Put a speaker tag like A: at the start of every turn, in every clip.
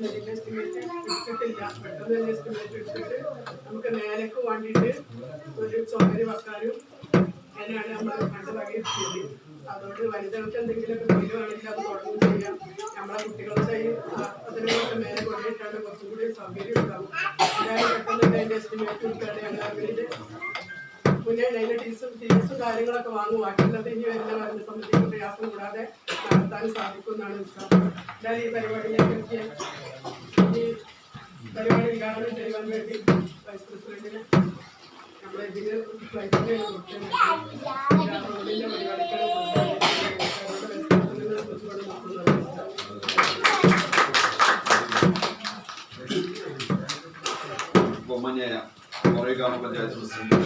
A: ഇതിന്റെ എസ്റ്റിമേറ്റ് എടുത്തിട്ടില്ല. പെട്ടെന്ന് തന്നെ എസ്റ്റിമേറ്റ് എടുത്തിട്ട് നമുക്ക് മേലേക്ക് വേണ്ടിയിട്ട് ഒരു ചുമര് വെക്കാനും അങ്ങനെയാണ് നമ്മൾ കണ്ട് വകയെത്തിയത്. അതുകൊണ്ട് വനിതകൾക്ക് എന്തെങ്കിലുമൊക്കെ തൊഴിലാണെങ്കിൽ അത് തുടങ്ങും ചെയ്യാം. നമ്മളെ കുട്ടികളുടെ അതിനൊക്കെ മേലെ കൊണ്ടിട്ടാണ് കുറച്ചും കൂടി സൗകര്യം ഉണ്ടാവും. എല്ലാവരും പെട്ടെന്ന് അതിന്റെ എസ്റ്റിമേറ്റ് എടുത്താണ് ഞങ്ങൾ മുന്നേ അതിന്റെ ഫീസും കാര്യങ്ങളൊക്കെ വാങ്ങും. ബാക്കിയുള്ളത് ഇനി വരുന്ന ഭരണസമിതിക്ക് പ്രയാസം കൂടാതെ നടത്താൻ സാധിക്കുമെന്നാണ് വിശ്വാസം. എന്തായാലും ഈ പരിപാടിയിലേക്ക് ഈ പരിപാടി ഉദ്ഘാടനം ചെയ്യുവാൻ വേണ്ടി വൈസ് പ്രസിഡന്റിന് നമ്മളെ ഇതിന് വൈസിനെ റോഡിന്റെ പരിപാടിക്കാണ്
B: ബൊമ്മഞ്ഞേന കുറേ ഗ്രാമപഞ്ചായത്ത് പ്രസിഡന്റ്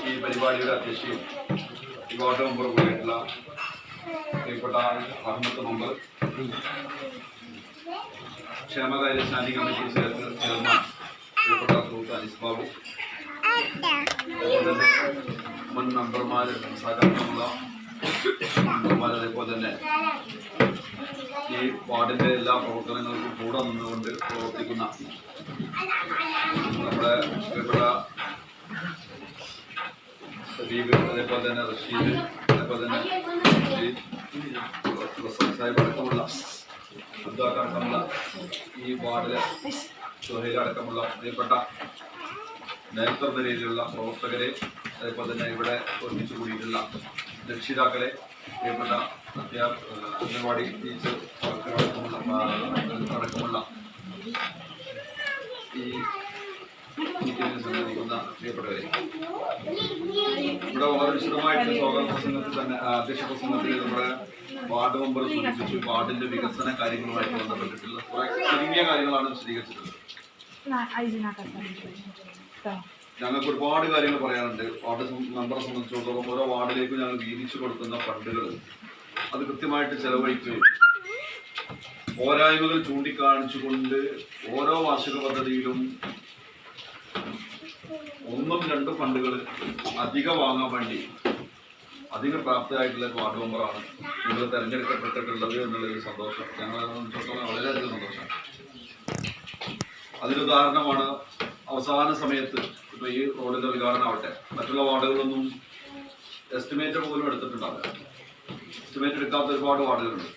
B: ഈ പരിപാടിയുടെ അധ്യക്ഷയും ഈ വാർഡ് മെമ്പർ കൂടിയായിട്ടുള്ള പ്രിയപ്പെട്ട അഹമ്മദ് മെമ്പർ, ക്ഷേമകാര്യ സ്റ്റാൻഡിംഗ് കമ്മിറ്റി ചെയർമാൻ പ്രിയപ്പെട്ട സുഹൃത്ത് അനീസ് ബാബു, അതുപോലെ തന്നെ മുൻ മെമ്പർമാർ, സഹകരണമുള്ള മെമ്പർമാർ, അതേപോലെ തന്നെ ഈ വാർഡിൻ്റെ എല്ലാ പ്രവർത്തനങ്ങൾക്കും കൂടെ നിന്നുകൊണ്ട് പ്രവർത്തിക്കുന്ന നമ്മുടെ പ്രിയപ്പെട്ട സദീബ്, അതേപോലെ തന്നെ റഷീദ്, അതേപോലെ തന്നെ സാഹിബ് അടക്കമുള്ള അടക്കമുള്ള ഈ വാർഡിലെ സുഹൈൽ അടക്കമുള്ള പ്രിയപ്പെട്ട നേതൃത്വ രീതിയിലുള്ള പ്രവർത്തകരെ, അതേപോലെ തന്നെ ഇവിടെ ഒരുമിച്ച് കൂടിയിട്ടുള്ള രക്ഷിതാക്കളെ, പ്രിയപ്പെട്ട അംഗൻവാടി ടീച്ചർ അടക്കമുള്ള ഈ മീറ്റിംഗിൽ സംബന്ധിക്കുന്ന പ്രിയപ്പെട്ടവരെ, ഇവിടെ വളരെ വിശദമായിട്ട് സ്വാഗത പ്രസംഗത്തിൽ തന്നെ അധ്യക്ഷ പ്രസംഗത്തിൽ നമ്മുടെ വാർഡ് മെമ്പർ സൂചിപ്പിച്ചു വാർഡിന്റെ വികസന കാര്യങ്ങളുമായിട്ട് ബന്ധപ്പെട്ടിട്ടുള്ള കുറെ ചുരുങ്ങിയ കാര്യങ്ങളാണ് വിശദീകരിച്ചിട്ടുള്ളത്. ഞങ്ങൾക്ക് ഒരുപാട് കാര്യങ്ങൾ പറയാനുണ്ട്. വാർഡ് മെമ്പറെ സംബന്ധിച്ചിടത്തോളം ഓരോ വാർഡിലേക്കും ഞങ്ങൾ വീതിച്ചു കൊടുക്കുന്ന ഫണ്ടുകൾ അത് കൃത്യമായിട്ട് ചെലവഴിക്കുകയും പോരായ്മകൾ ചൂണ്ടിക്കാണിച്ചുകൊണ്ട് ഓരോ വാർഷിക പദ്ധതിയിലും 1-2 ഫണ്ടുകൾ അധികം വാങ്ങാൻ വേണ്ടി അധികം പ്രാപ്തരായിട്ടുള്ള വാർഡ് മെമ്പറാണ് നിങ്ങൾ തിരഞ്ഞെടുക്കപ്പെട്ടിട്ടുള്ളത് എന്നുള്ളൊരു സന്തോഷം ഞങ്ങളെ സംബന്ധിച്ചിടത്തോളം വളരെയധികം സന്തോഷമാണ്. അതിനുദാഹരണമാണ് അവസാന സമയത്ത് ഇപ്പോൾ ഈ റോഡിൻ്റെ ഉദ്ഘാടനം ആവട്ടെ, മറ്റുള്ള വാർഡുകളൊന്നും എസ്റ്റിമേറ്റ് പോലും എടുത്തിട്ടുണ്ടാവില്ല. എസ്റ്റിമേറ്റ് എടുക്കാത്ത ഒരുപാട് വാർഡുകളുണ്ട്.